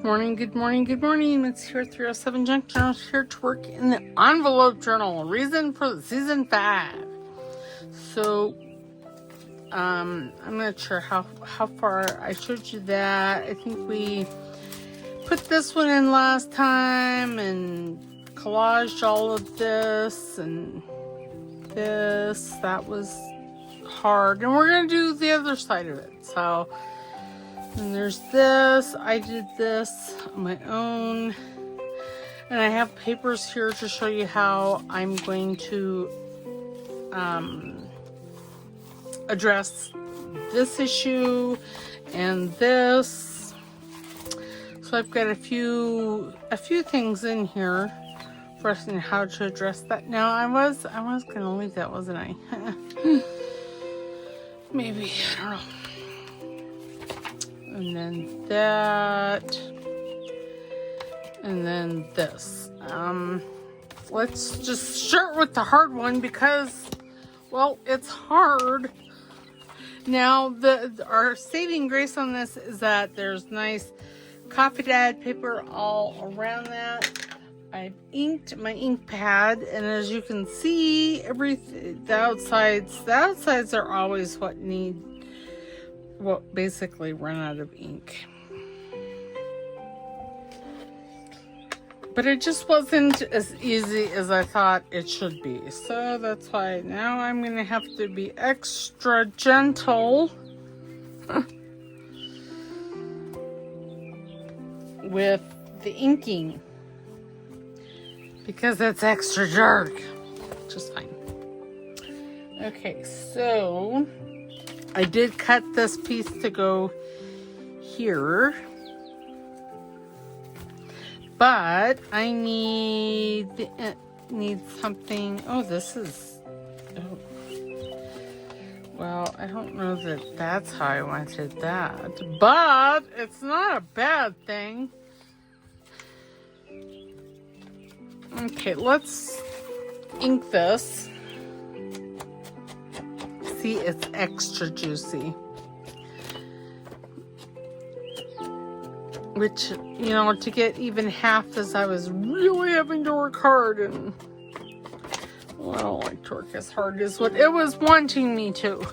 Good morning, good morning, good morning. It's here at 307 Junk Journal, here to work in the envelope journal. Reason for season 5. So, I'm not sure how far I showed you that. I think we put this one in last time and collaged all of this and this. That was hard. And we're going to do the other side of it. So, and there's this. I did this on my own. And I have papers here to show you how I'm going to address this issue and this. So I've got a few things in here for us and how to address that. Now I was gonna leave that, wasn't I? Maybe, I don't know. And then that, and then this. Let's just start with the hard one because, well, it's hard. Now, our saving grace on this is that there's nice coffee dyed paper all around that. I've inked my ink pad, and as you can see, the outsides are always what basically run out of ink. But it just wasn't as easy as I thought it should be. So that's why now I'm going to have to be extra gentle with the inking. Because it's extra dark. Just fine. Okay, so I did cut this piece to go here. But I need something. Oh, this is. Oh. Well, I don't know that that's how I wanted that. But it's not a bad thing. Okay, let's ink this. See, it's extra juicy. Which, you know, to get even half this, I was really having to work hard, and well, I don't like to work as hard as what it was wanting me to.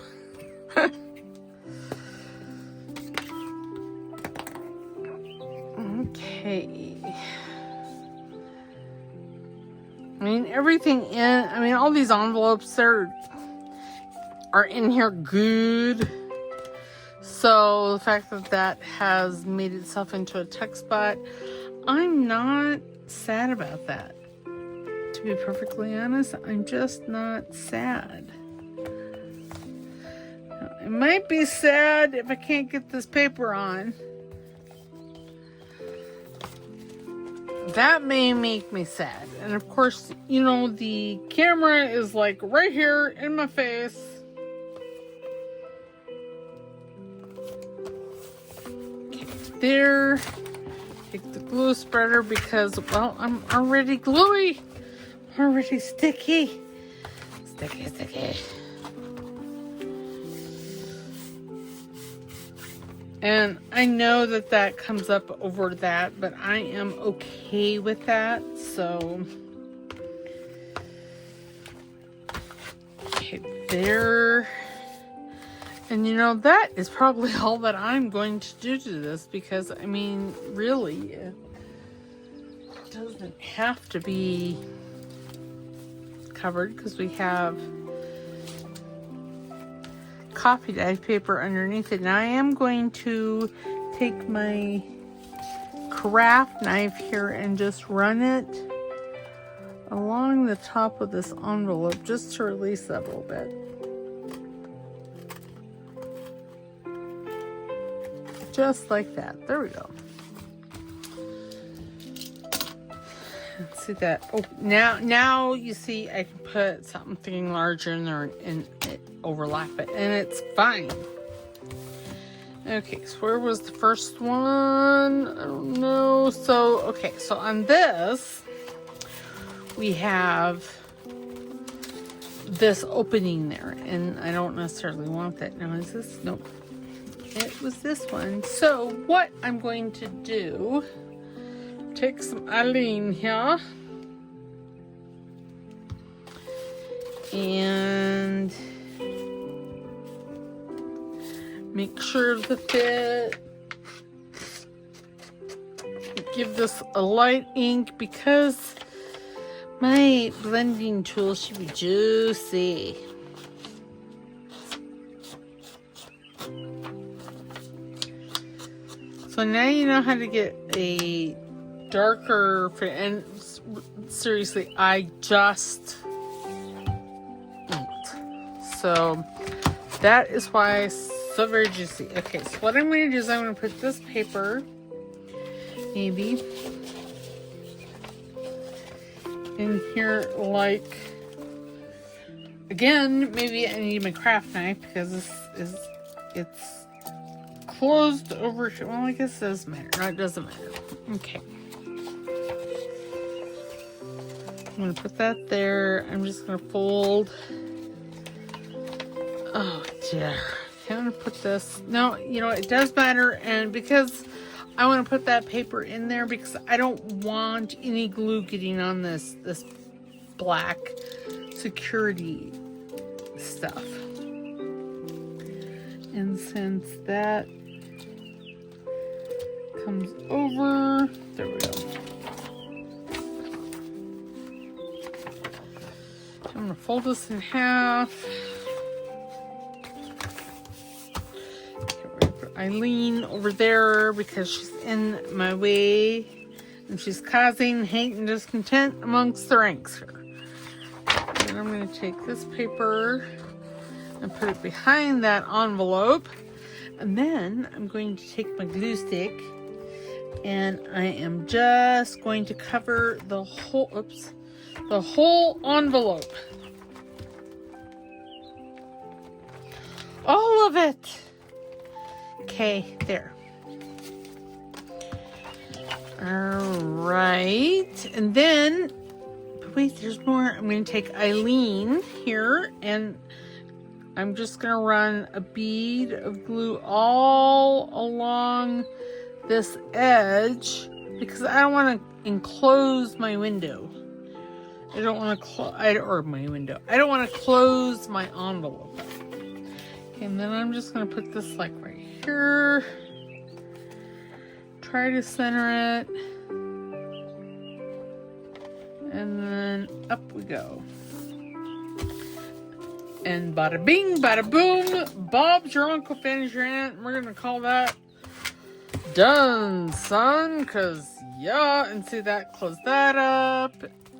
Okay. I mean, all these envelopes are in here good. So the fact that has made itself into a text spot, I'm not sad about that. To be perfectly honest, I'm just not sad. Now, I might be sad if I can't get this paper on. That may make me sad. And of course, you know, the camera is like right here in my face. There, take the glue spreader because, well, I'm already gluey, already sticky. And I know that comes up over that, but I am okay with that. So, okay, there. And you know, that is probably all that I'm going to do to this because, I mean, really, it doesn't have to be covered because we have coffee dyed paper underneath it. Now I am going to take my craft knife here and just run it along the top of this envelope just to release that a little bit. Just like that. There we go. Let's see that. Oh, now you see I can put something larger in there and overlap it, and it's fine. Okay, so where was the first one? I don't know. So, okay, so on this, we have this opening there, and I don't necessarily want that. Now, is this? Nope. It was this one. So what I'm going to do, take some Eileen here. And make sure that give this a light ink because my blending tool should be juicy. So now you know how to get a darker, and seriously, I just inked. So that is why it's so very juicy. Okay, so what I'm going to do is I'm going to put this paper, maybe, in here, like, again, maybe I need my craft knife because it's closed over here. Well, I guess it doesn't matter. No, it doesn't matter. Okay. I'm going to put that there. I'm just going to fold. Oh, dear. I'm going to put this. No, you know, it does matter. And because I want to put that paper in there because I don't want any glue getting on this black security stuff. And since that comes over, there we go. I'm going to fold this in half. Eileen over there because she's in my way and she's causing hate and discontent amongst the ranks here. And I'm going to take this paper and put it behind that envelope, and then I'm going to take my glue stick and I am just going to cover the whole envelope, all of it. Okay, there. All right, and then, but wait, there's more. I'm going to take Eileen here, and I'm just going to run a bead of glue all along this edge because I don't want to enclose my window. I don't want to close, or my window. I don't want to close my envelope. Okay, and then I'm just going to put this like right here. Try to center it. And then up we go. And bada bing, bada boom, Bob's your Uncle, Fanny's your aunt. And we're going to call that done, son. Because, yeah, and see that, close that up.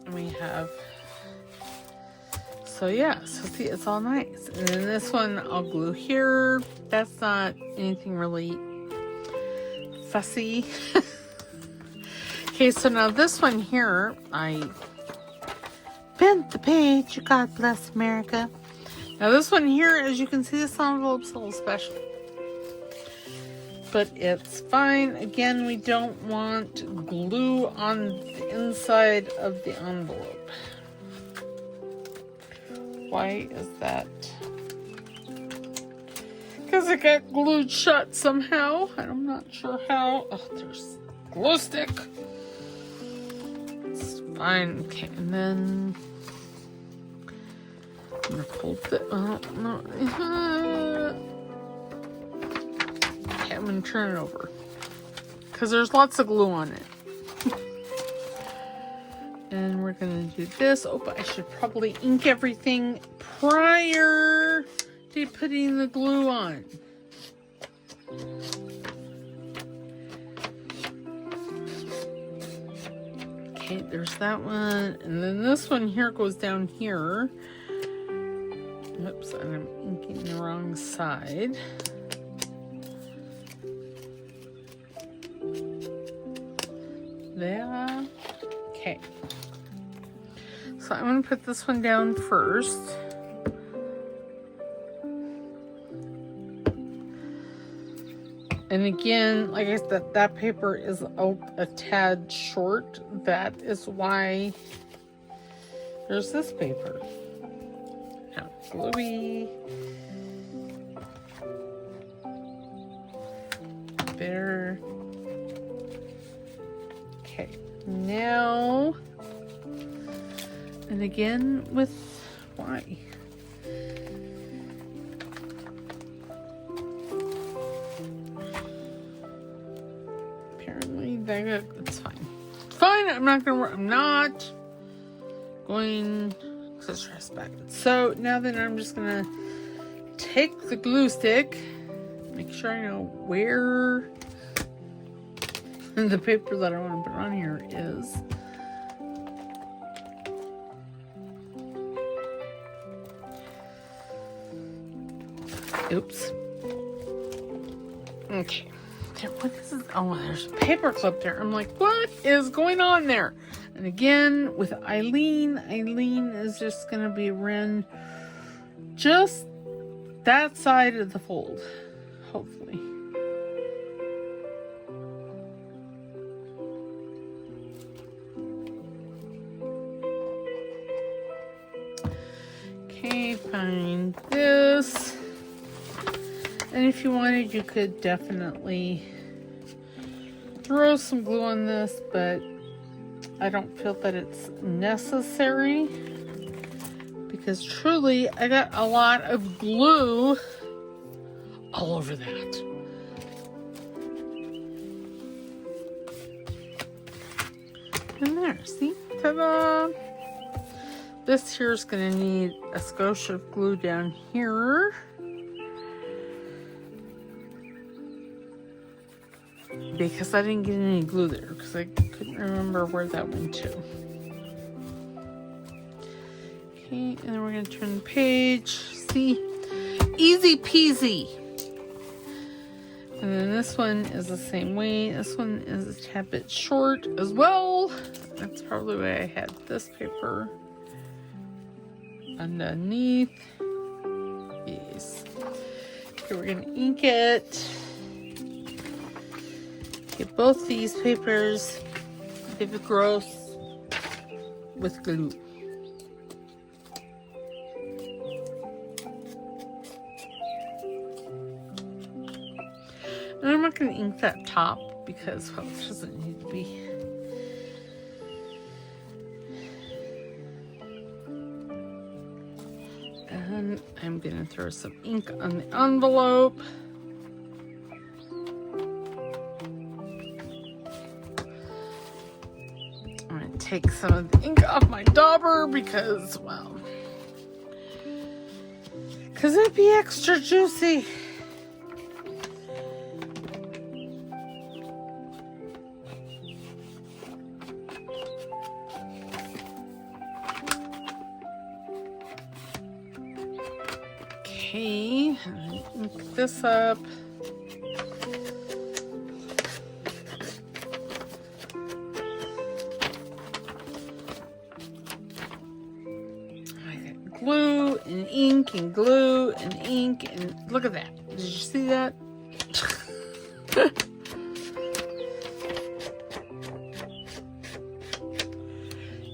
And we have, so yeah, so see, it's all nice. And then this one, I'll glue here. That's not anything really fussy. Okay, so now this one here, I bent the page. God bless America. Now this one here, as you can see, this envelope's a little special. But it's fine. Again, we don't want glue on the inside of the envelope. Why is that? Because it got glued shut somehow. I'm not sure how. Oh, there's glue stick. It's fine. Okay, and then I'm gonna fold it. Oh, no. Okay, I'm gonna turn it over because there's lots of glue on it. And we're gonna do this. Oh, but I should probably ink everything prior to putting the glue on. Okay, there's that one. And then this one here goes down here. Oops, and I'm inking the wrong side. There. Okay. So I'm going to put this one down first. And again, like I said, that paper is a tad short. That is why there's this paper. Now, gluey. better. Okay, now, and again with why? Apparently, it's fine. Fine. I'm not going to stress back. So now then, I'm just gonna take the glue stick. Make sure I know where the paper that I want to put on here is. Oops. Okay. What is this? Oh, there's a paper clip there. I'm like, what is going on there? And again, with Eileen is just going to be around just that side of the fold, hopefully. Okay, find this. And if you wanted, you could definitely throw some glue on this, but I don't feel that it's necessary because truly I got a lot of glue all over that. And there, see? Ta-da! This here is going to need a skosh of glue down here. Because I didn't get any glue there because I couldn't remember where that went to. Okay, and then we're going to turn the page. See? Easy peasy. And then this one is the same way. This one is a tad bit short as well. That's probably why I had this paper underneath. Yes. Okay, we're going to ink it. Get both these papers, Vivid Gross, with glue. And I'm not going to ink that top because, well, it doesn't need to be. And I'm going to throw some ink on the envelope. Take some of the ink off my dauber because, well, because it'd be extra juicy. Okay, ink this up. Glue and ink and glue and ink and look at that. Did you see that?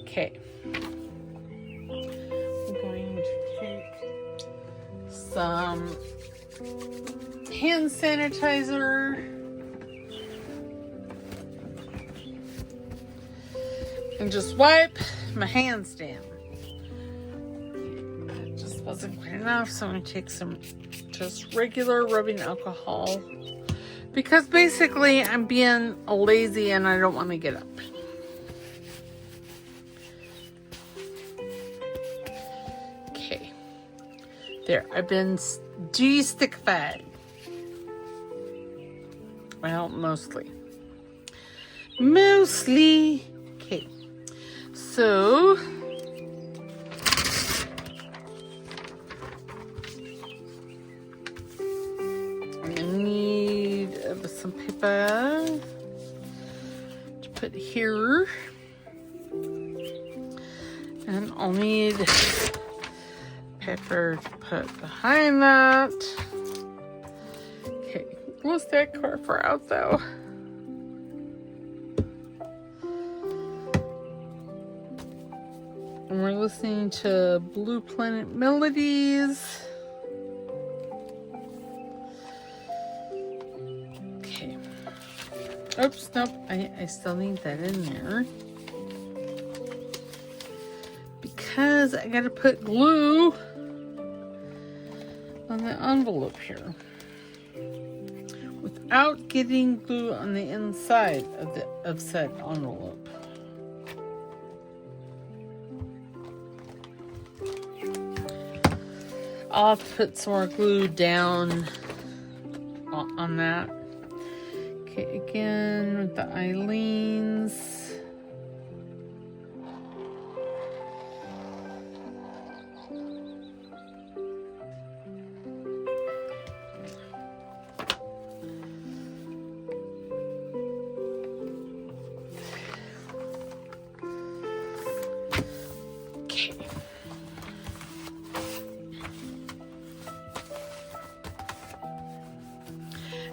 Okay. I'm going to take some hand sanitizer and just wipe my hands down. Wasn't quite enough, so I'm going to take some just regular rubbing alcohol because basically I'm being lazy and I don't want to get up. Okay, there, I've been de-stickified. Well, mostly. Okay, so some paper to put here, and I'll need paper to put behind that. Okay, what's that card for out though? And we're listening to Blue Planet Melodies. Oops, nope, I still need that in there. Because I gotta put glue on the envelope here. Without getting glue on the inside of said envelope. I'll have to put some more glue down on that. Okay, again with the Eileen's.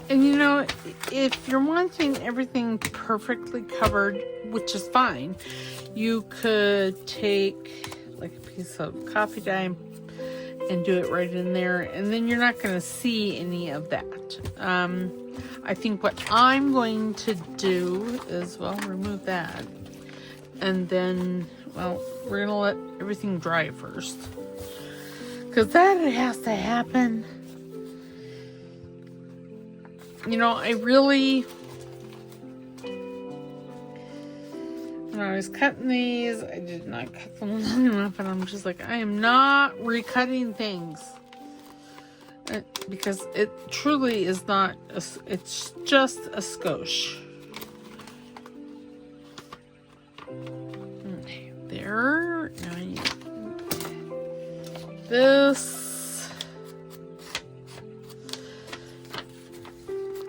And you know, if you're wanting everything perfectly covered, which is fine, you could take like a piece of coffee dye and do it right in there, and then you're not going to see any of that. I think what I'm going to do is, well, remove that. And then, well, we're going to let everything dry first. Because that has to happen. You know, I really, when I was cutting these, I did not cut them long enough, and I'm just like, I am not recutting things. Because it truly is not, it's just a skosh. Okay, there. Now I need this.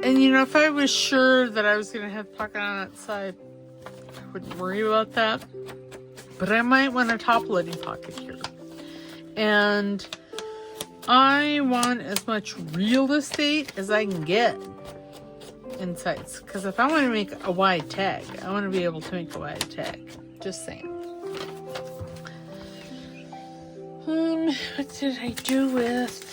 And you know, if I was sure that I was going to have pocket on that side, I wouldn't worry about that. But I might want a top loading pocket here. And I want as much real estate as I can get inside. Because if I want to make a wide tag, I want to be able to make a wide tag. Just saying. What did I do with...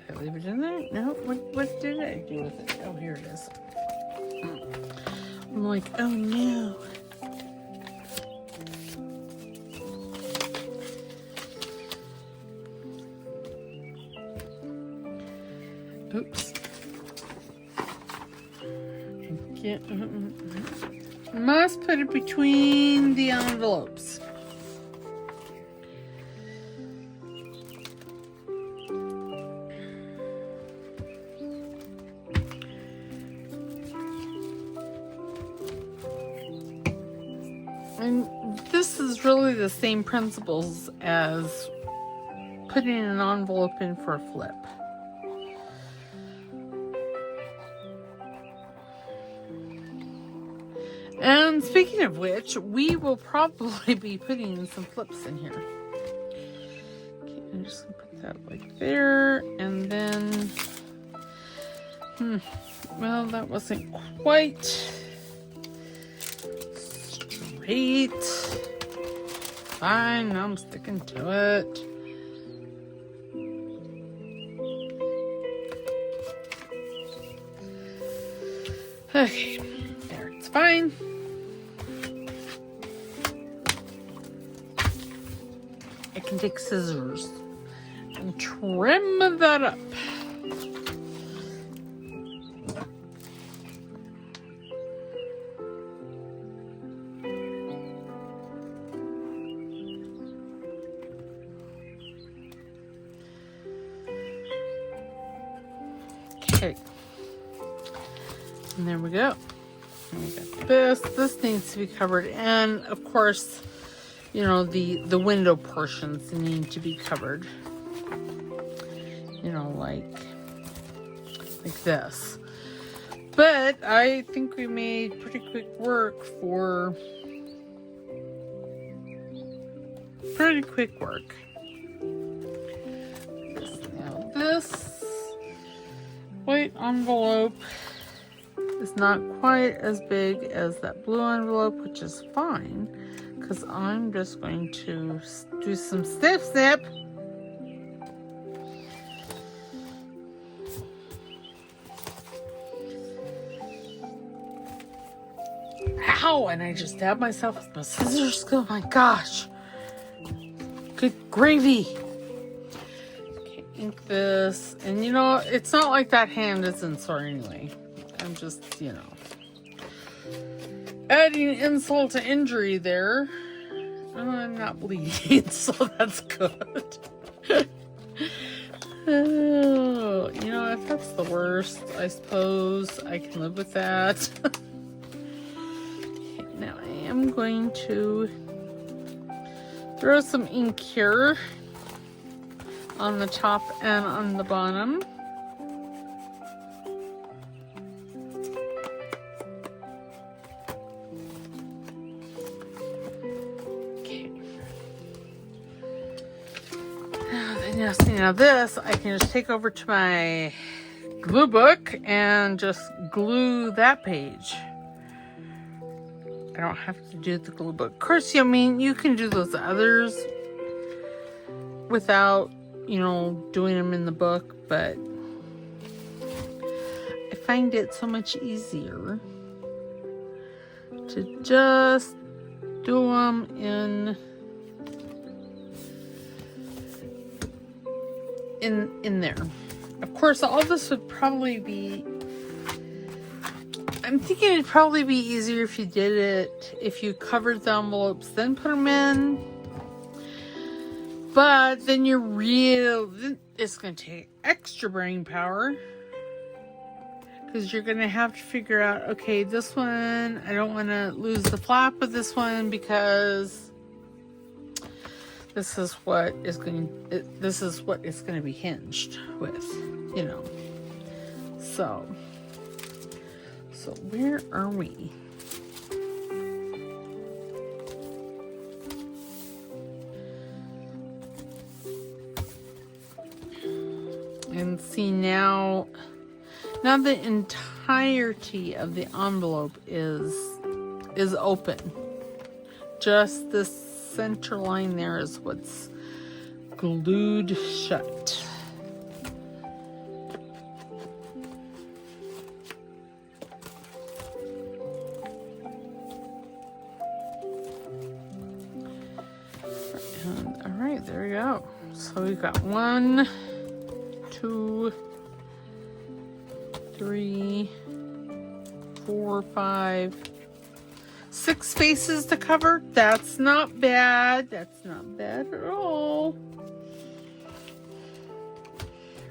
Did I leave it in there? No. What did I do with it? Oh, here it is. I'm like, oh no. Oops. Must put it between the envelopes. And this is really the same principles as putting an envelope in for a flip. And speaking of which, we will probably be putting some flips in here. Okay, I'm just going to put that like there, and then, well, that wasn't quite straight. Fine, I'm sticking to it. Okay, there, it's fine. I can take scissors and trim that up. Okay. And there we go. And we got this. This needs to be covered. And of course, you know, the window portions need to be covered. You know, like this. But I think we made pretty quick work for Now this white envelope is not quite as big as that blue envelope, which is fine, because I'm just going to do some snip. Ow! And I just stabbed myself with my scissors. Oh my gosh. Good gravy. Okay, ink this. And you know, it's not like that hand isn't sore anyway. I'm just, you know, adding insult to injury there. I'm not bleeding, so that's good. Oh, you know, if that's the worst, I suppose I can live with that. Okay, now I am going to throw some ink here on the top and on the bottom. Now this, I can just take over to my glue book and just glue that page. I don't have to do the glue book. Of course, I mean, you can do those others without, you know, doing them in the book, but I find it so much easier to just do them in there. Of course, all this would probably be, I'm thinking it'd probably be easier if you did it, if you covered the envelopes, then put them in. But then it's going to take extra brain power. Because you're going to have to figure out, okay, this one, I don't want to lose the flap of this one because this is what it's going to be hinged with, you know. So where are we? And see now the entirety of the envelope is open. Just this center line there is what's glued shut. And, all right, there we go. So we've got 1, 2, 3, 4, 5, 6 spaces to cover. That's not bad. That's not bad at all.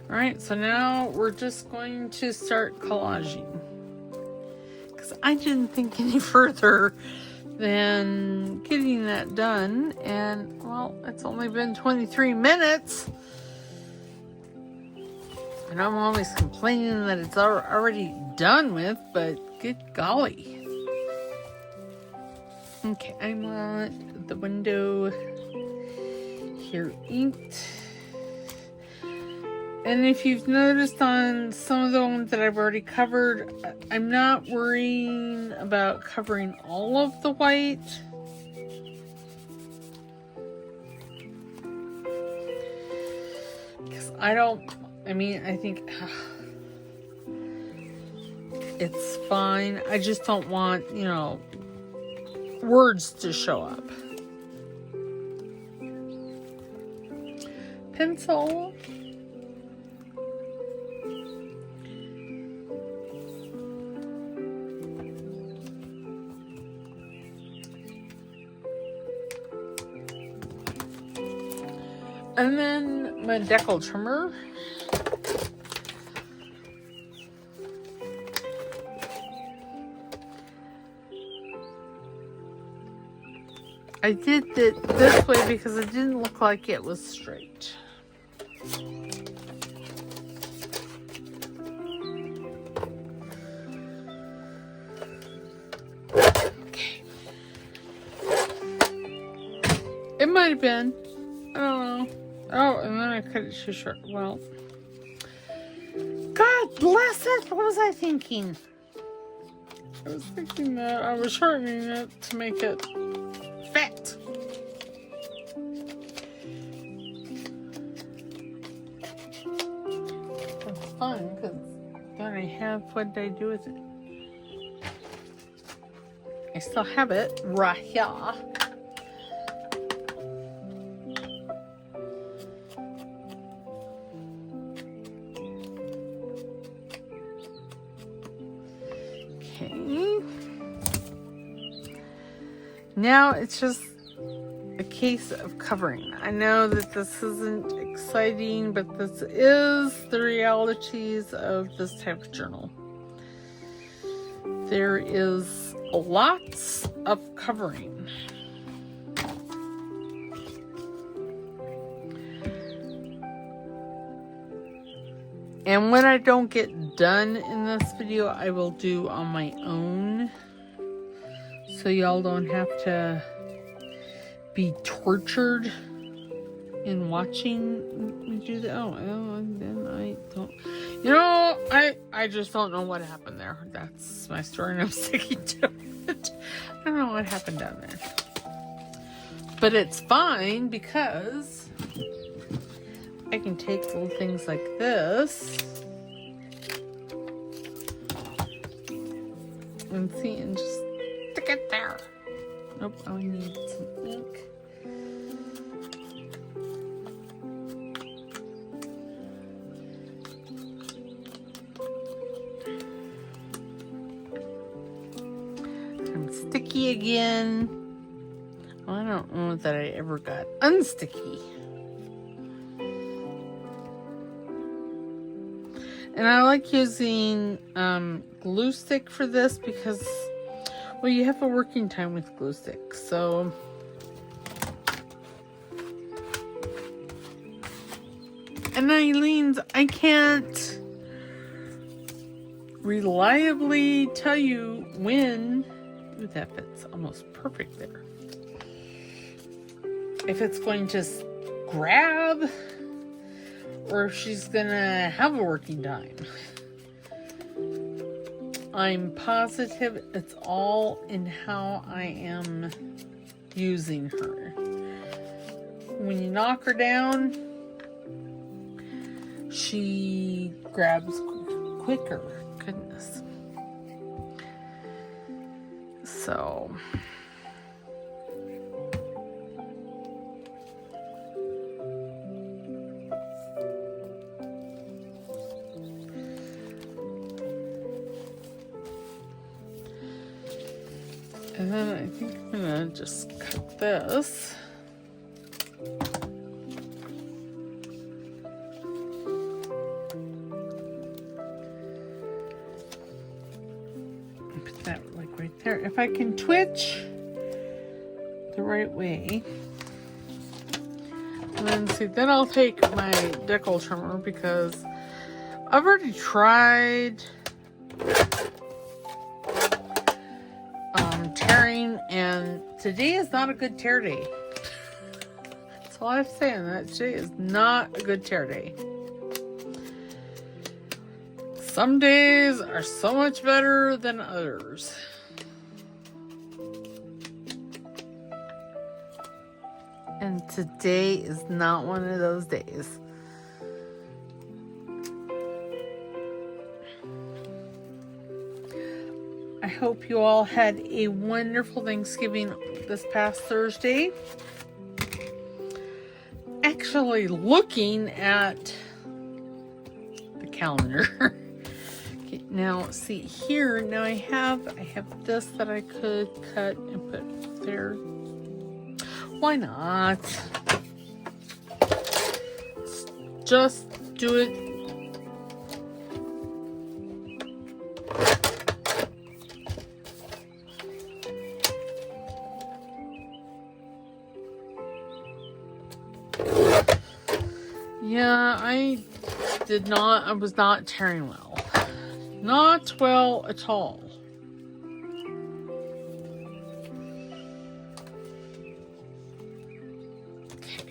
All right, so now we're just going to start collaging. Because I didn't think any further than getting that done. And, well, it's only been 23 minutes. And I'm always complaining that it's already done with, but good golly. Okay, I want the window here inked. And if you've noticed on some of the ones that I've already covered, I'm not worrying about covering all of the white. Because I think it's fine. I just don't want, you know, words to show up. Pencil. And then my decal trimmer. I did it this way because it didn't look like it was straight. Okay. It might have been. I don't know. Oh, and then I cut it too short. Well, God bless it. What was I thinking? I was thinking that I was shortening it to make it fat. That's fun because then I have what I do with it. I still have it right here. Okay. Now it's just a case of covering. I know that this isn't exciting, but this is the realities of this type of journal. There is lots of covering. And what I don't get done in this video, I will do on my own. So y'all don't have to be tortured in watching me do that. Oh, and then I don't. You know, I just don't know what happened there. That's my story, and I'm sticking to it. I don't know what happened down there. But it's fine because I can take little things like this and see and just stick it there. Nope, I need some ink. I'm sticky again. Well, I don't know that I ever got unsticky. And I like using glue stick for this because, well, you have a working time with glue stick. So and Eileen's, I can't reliably tell you when. Ooh, that fits almost perfect there. If it's going to grab or if she's gonna have a working time. I'm positive it's all in how I am using her. When you knock her down, she grabs quicker. Goodness. So and then I think I'm gonna just cut this. And put that like right there. If I can twitch the right way. And then see, then I'll take my decal trimmer because I've already tried tearing, and today is not a good tear day. That's all I have to say on that. Today is not a good tear day. Some days are so much better than others. And today is not one of those days. I hope you all had a wonderful Thanksgiving this past Thursday. Actually, looking at the calendar. Okay, now see here. Now I have this that I could cut and put there. Why not? Just do it. Yeah, I was not tearing well. Not well at all. Okay.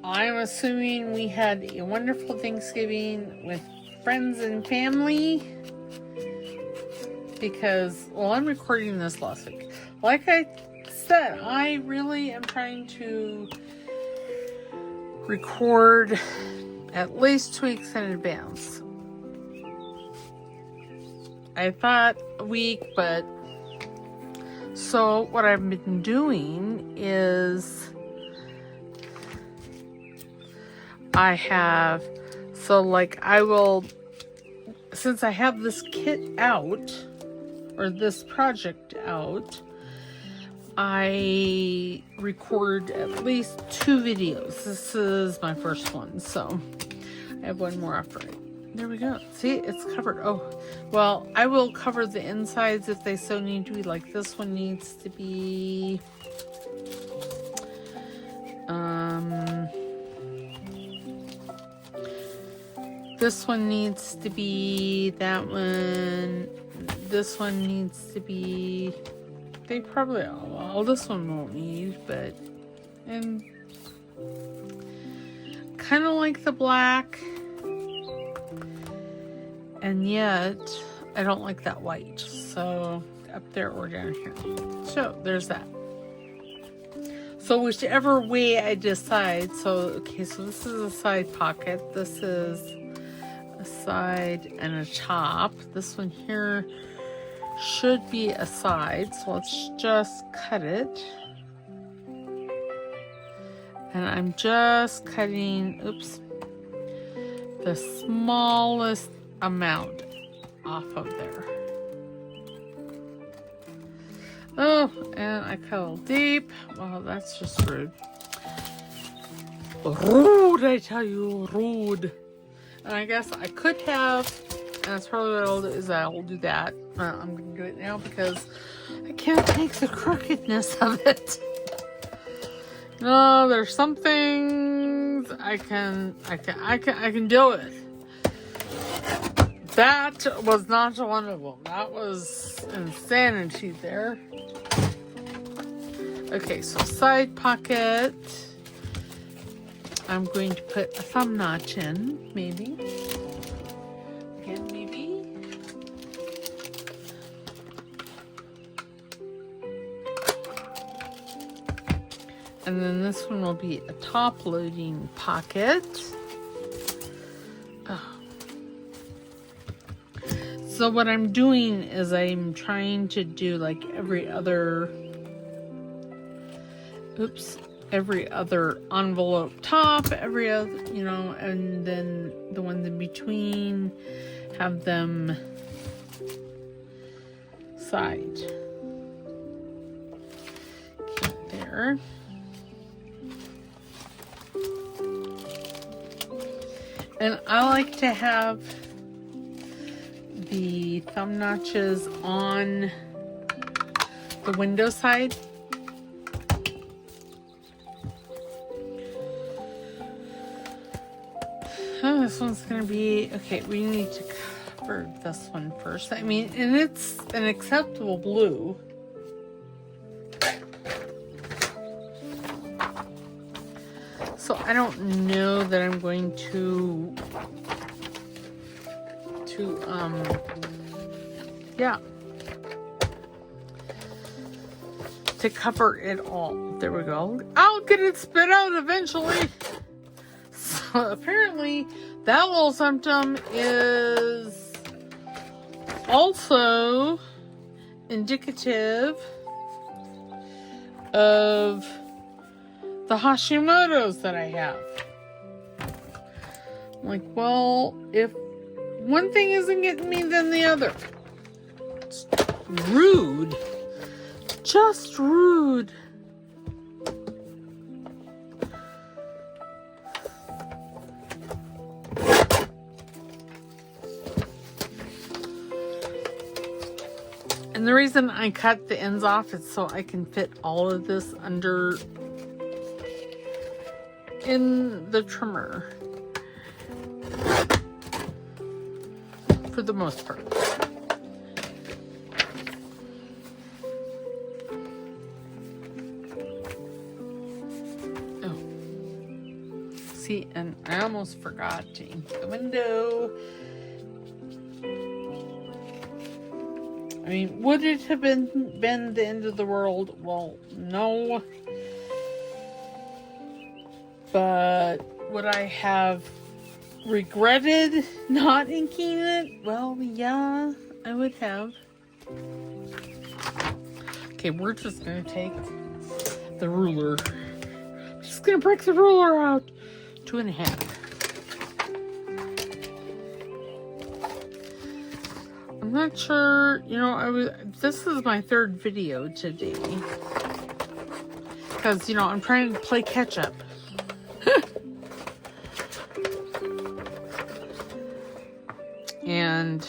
I'm assuming we had a wonderful Thanksgiving with friends and family. because, well, I'm recording this last week. Like I said, I really am trying to record at least 2 weeks in advance. I thought a week, but so what I've been doing is I will, since I have this kit out, or this project out, I record at least 2 videos. This is my first one, so I have one more after it. There we go. See, it's covered. Oh, well, I will cover the insides if they so need to be. Like this one needs to be, this one needs to be, that one, this one needs to be, they probably, well, this one won't need, but, and kind of like the black. And yet, I don't like that white. So, up there or down here. So, there's that. So, whichever way I decide. So, okay, so this is a side pocket. This is a side and a top. This one here should be a side. So, let's just cut it. And I'm just cutting, oops, the smallest amount off of there. Oh, and I cut a little deep. Well, that's just rude. Rude, I tell you, rude. And I guess I could have, and that's probably what I'll do, is I'll do that. I'm going to do it now because I can't take the crookedness of it. No, there's some things I can deal with. That was not one of them. That was insanity there. Okay, so side pocket. I'm going to put a thumb notch in, maybe. Again, maybe. And then this one will be a top loading pocket. Oh. So what I'm doing is I'm trying to do like every other envelope top, every other, and then the ones in between, have them side. Okay, there. And I like to have the thumb notches on the window side. Oh, this one's gonna be, okay, we need to cover this one first. I mean, and it's an acceptable blue. So I don't know that I'm going to cover it all. There we go. I'll get it spit out eventually. So apparently that little symptom is also indicative of the Hashimoto's that I have. I'm like, well, if one thing isn't getting me, then the other. It's rude. Just rude. And the reason I cut the ends off is so I can fit all of this under in the trimmer for the most part. Oh, see, and I almost forgot to ink the window. I mean, would it have been the end of the world? Well, no. But would I have regretted not inking it? Well, yeah, I would have. Okay, we're just going to take the ruler. I'm just going to break the ruler out. 2.5. I'm not sure, this is my third video today. Because, I'm trying to play catch up. And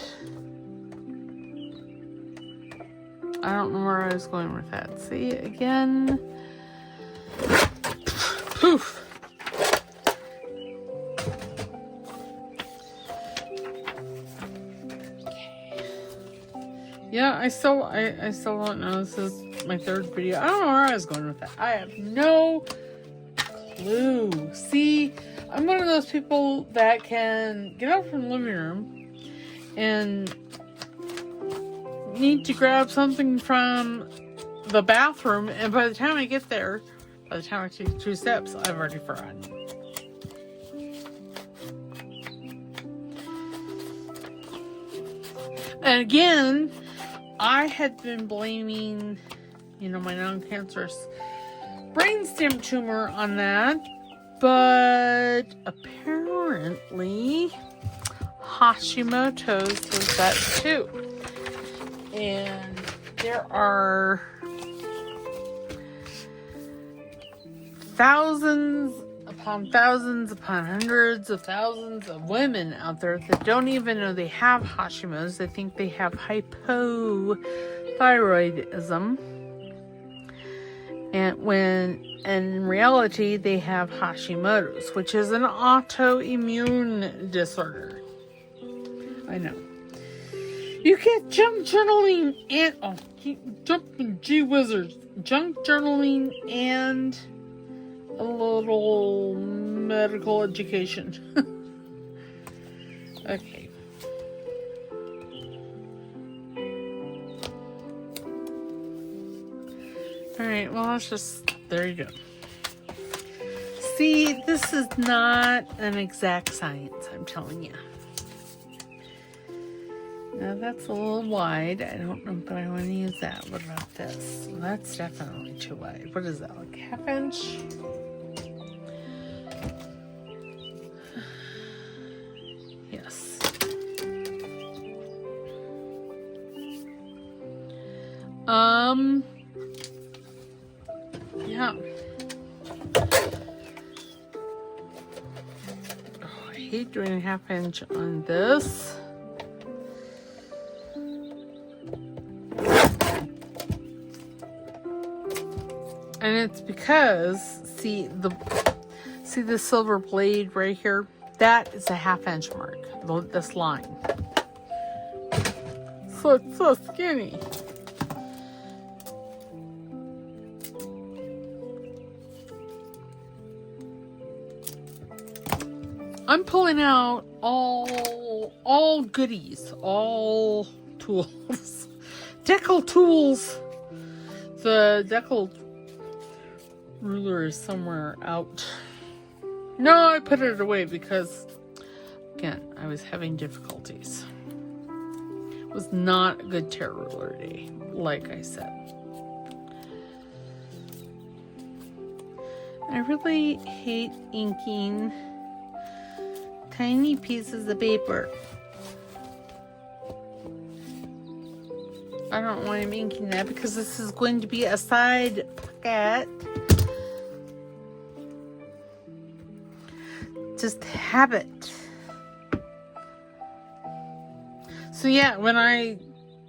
I don't know where I was going with that. See, again. Poof. Yeah, I still don't know. This is my third video. I don't know where I was going with that. I have no clue. See, I'm one of those people that can get up from the living room and need to grab something from the bathroom, and by the time I get there, by the time I take 2 steps, I've already forgotten. And again, I had been blaming, my non-cancerous brainstem tumor on that, but apparently Hashimoto's does that too. And there are thousands upon hundreds of thousands of women out there that don't even know they have Hashimoto's. They think they have hypothyroidism. And when in reality they have Hashimoto's, which is an autoimmune disorder. I know. You get junk journaling and gee whizzards, junk journaling and a little medical education. Okay. Alright, well, there you go. See, this is not an exact science, I'm telling you. Now that's a little wide. I don't know if I want to use that. What about this? Well, that's definitely too wide. What is that, like 1/2 inch? Yes. Yeah. Oh, I hate doing 1/2 inch on this. And it's because, see the silver blade right here? That is a 1/2 inch mark, this line. So it's so skinny. I'm pulling out all goodies, all tools. Decal tools. The decal ruler is somewhere out. No, I put it away because, again, I was having difficulties. It was not a good tear ruler day, like I said. I really hate inking tiny pieces of paper. I don't want him inking that because this is going to be a side pocket. Just habit. So yeah, when I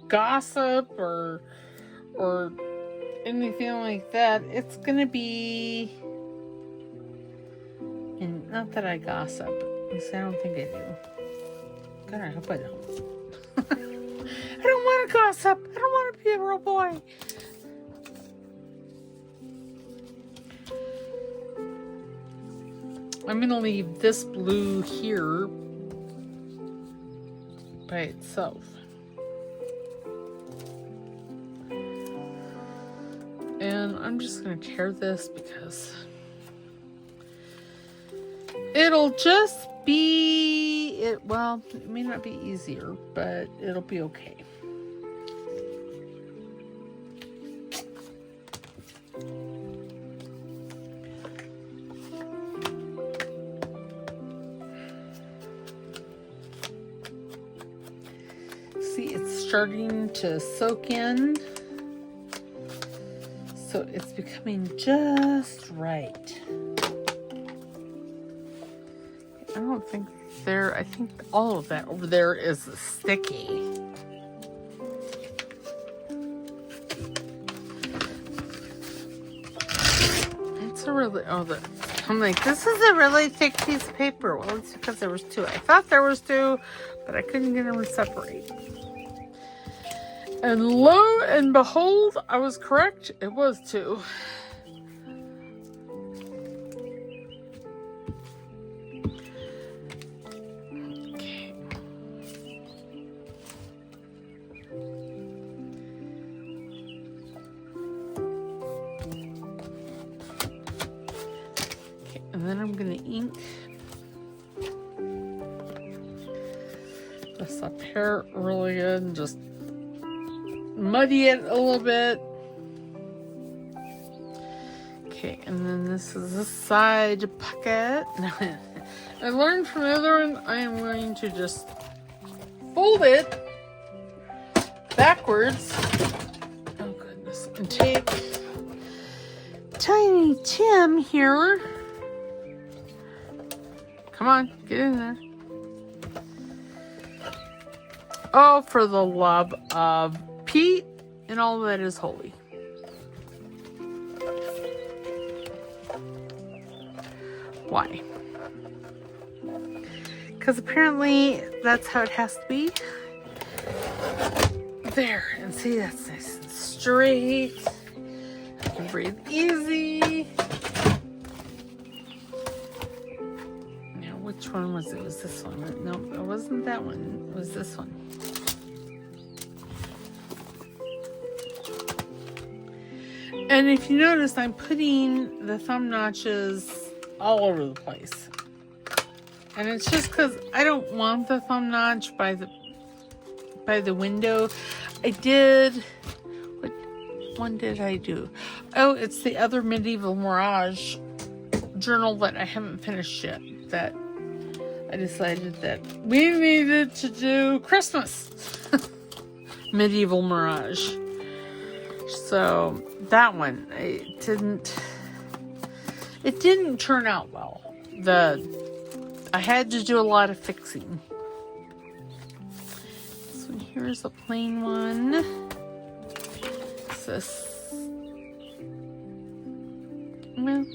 gossip or anything like that, it's gonna be, and not that I gossip, because I don't think I do. God, I hope I don't. I don't want to gossip. I don't want to be a real boy. I'm going to leave this blue here by itself. I'm just going to tear this because it'll just be, well, it may not be easier, but it'll be okay. See, it's starting to soak in. So it's becoming just right. I don't think I think all of that over there is sticky. It's a really, I'm like, this is a really thick piece of paper. Well, it's because there was two. I thought there was two, but I couldn't get them to separate. And lo and behold, I was correct. It was two. Okay. Okay, and then I'm going to ink this up here really good and just muddy it a little bit. Okay, and then this is a side pocket. I learned from the other one, I am going to just fold it backwards. Oh goodness. And take Tiny Tim here. Come on, get in there. Oh, for the love of Pete and all that is holy. Why? Because apparently that's how it has to be. There, and see, that's nice and straight. I can breathe easy. Now, which one was it? Was this one? No, it wasn't that one. It was this one. And if you notice, I'm putting the thumb notches all over the place. And it's just because I don't want the thumb notch by the window. I did, what one did I do? Oh, it's the other Medieval Mirage journal that I haven't finished yet. That I decided that we needed to do Christmas. Medieval Mirage. So that one, it didn't turn out well. I had to do a lot of fixing. So here's a plain one. It's this. Well,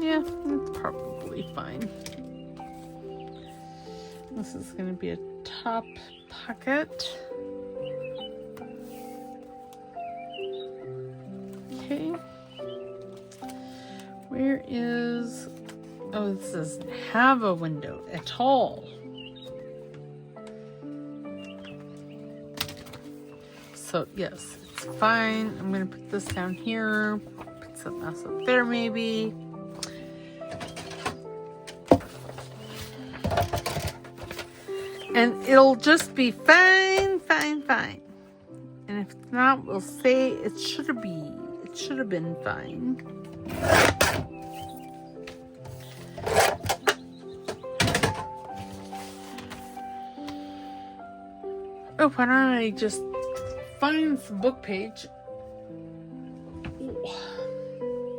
yeah, it's probably fine. This is going to be a top pocket. Okay. Where is... Oh, this doesn't have a window at all. So, yes, it's fine. I'm going to put this down here. Put something else up there, maybe. And it'll just be fine, fine, fine. And if it's not, we'll say it should have been fine. Oh, why don't I just find some book page?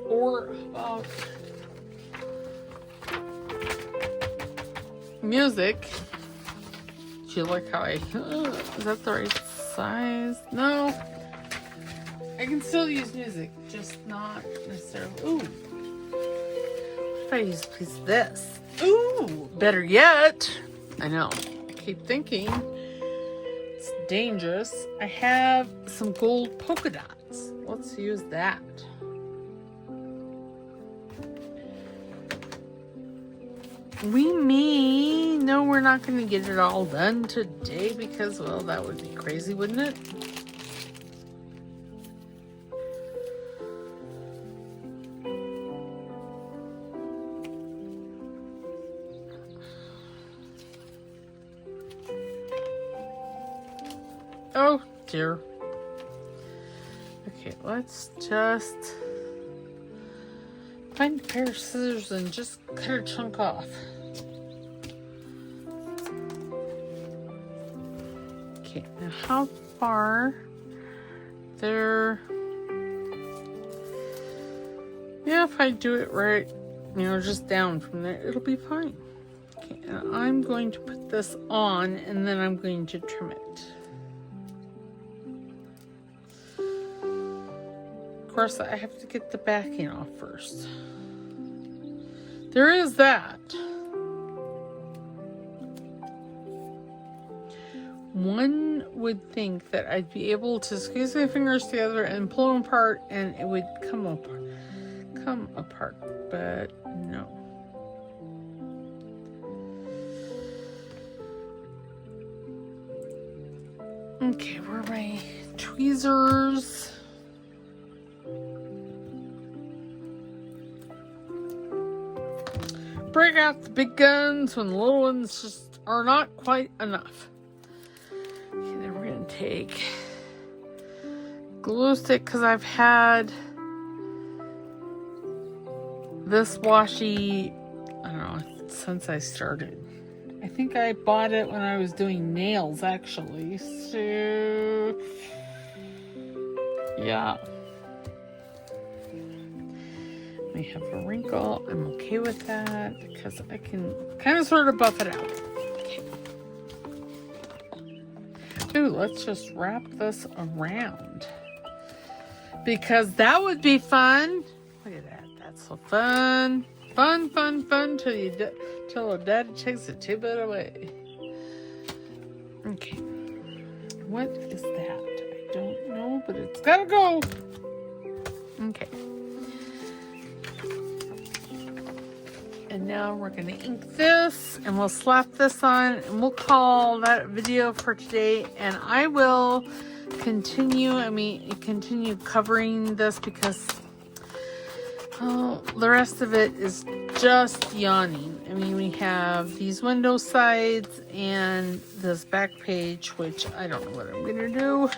Or about music. Do you like how is that the right size? No. I can still use music, just not necessarily. Ooh. What if I use a piece of this? Ooh, better yet. I know. I keep thinking it's dangerous. I have some gold polka dots. Let's use that. No, we're not going to get it all done today because, well, that would be crazy, wouldn't it? Oh dear. Okay, let's just find a pair of scissors and just cut a chunk off. Okay, now how far there? Yeah, if I do it right, just down from there, it'll be fine. Okay, and I'm going to put this on and then I'm going to trim it. Of course, I have to get the backing off first. There is that. One would think that I'd be able to squeeze my fingers together and pull them apart and it would come apart, but no. Okay, where are my tweezers? Break out the big guns when the little ones just are not quite enough. Okay, then we're going to take glue stick because I've had this washi, I don't know, since I started. I think I bought it when I was doing nails, actually. So, yeah. We have a wrinkle. I'm okay with that because I can kind of sort of buff it out. Okay. Ooh, let's just wrap this around because that would be fun. Look at that. That's so fun. Fun till daddy takes it 2 bit away. Okay. What is that? I don't know, but it's gotta go. Okay. And now we're going to ink this and we'll slap this on and we'll call that a video for today. And I will continue covering this because the rest of it is just yawning. I mean, we have these window sides and this back page, which I don't know what I'm going to do.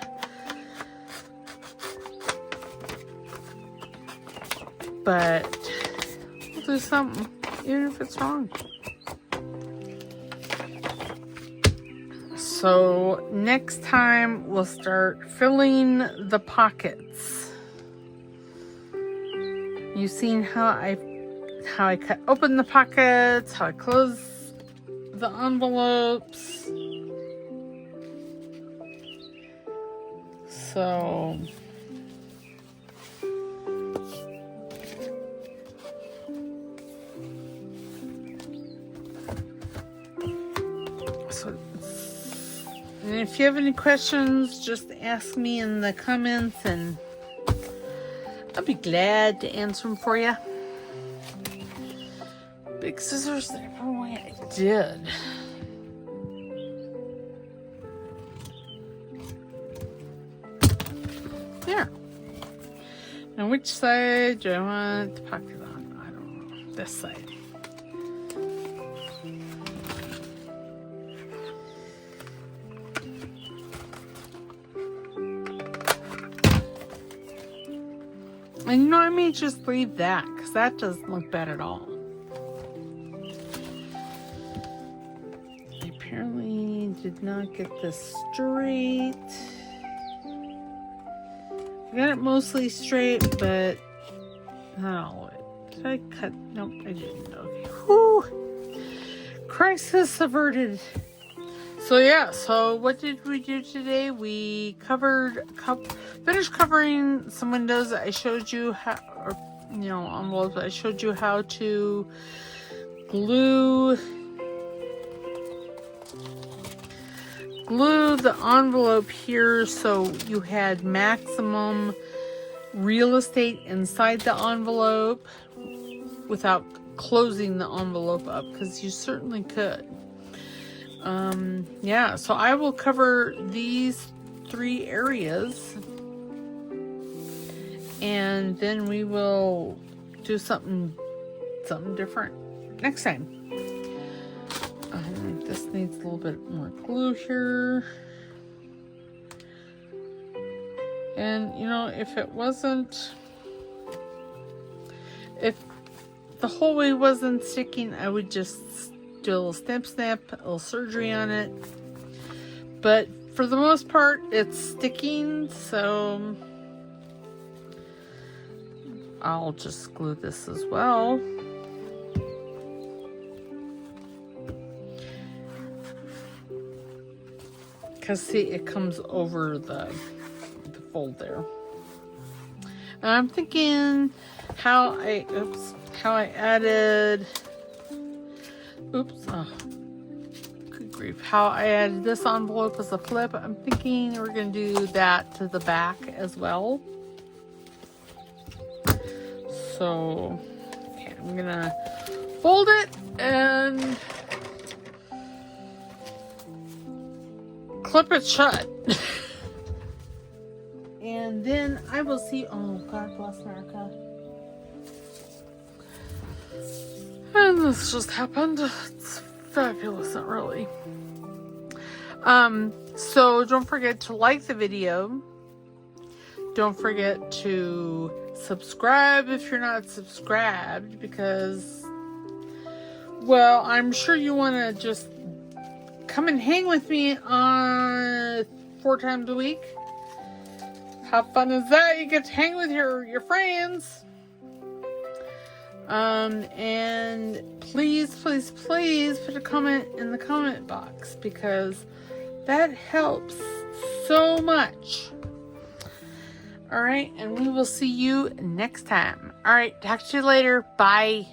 But we'll do something. Even if it's wrong. So next time we'll start filling the pockets. You've seen how I cut open the pockets, how I close the envelopes. So and if you have any questions, just ask me in the comments and I'll be glad to answer them for you. Big scissors, the only way I did. There. Now which side do I want the pocket on? I don't know. This side. And I may just leave that because that doesn't look bad at all. I apparently did not get this straight. I got it mostly straight, but not all of it. Did I cut? Nope, I didn't. Okay. Whew. Crisis averted. So yeah, so what did we do today? We finished covering some windows. I showed you how, envelopes. I showed you how to glue the envelope here so you had maximum real estate inside the envelope without closing the envelope up, because you certainly could. Yeah, so I will cover these 3 areas and then we will do something different next time. This needs a little bit more glue here. And you know, if the whole way wasn't sticking, I would just do a little snap, a little surgery on it. But for the most part, it's sticking, so I'll just glue this as well. Because see, it comes over the fold there. And I'm thinking how I added, oh, good grief, how I added this envelope as a flip. I'm thinking we're going to do that to the back as well. So, okay, I'm going to fold it and clip it shut. And then I will see, oh, God bless America. And this just happened. It's fabulous, not really. So don't forget to like the video. Don't forget to subscribe if you're not subscribed, because, well, I'm sure you want to just come and hang with me on 4 times a week. How fun is that? You get to hang with your friends. And please, please, please put a comment in the comment box, because that helps so much. All right, and we will see you next time. All right, talk to you later. Bye.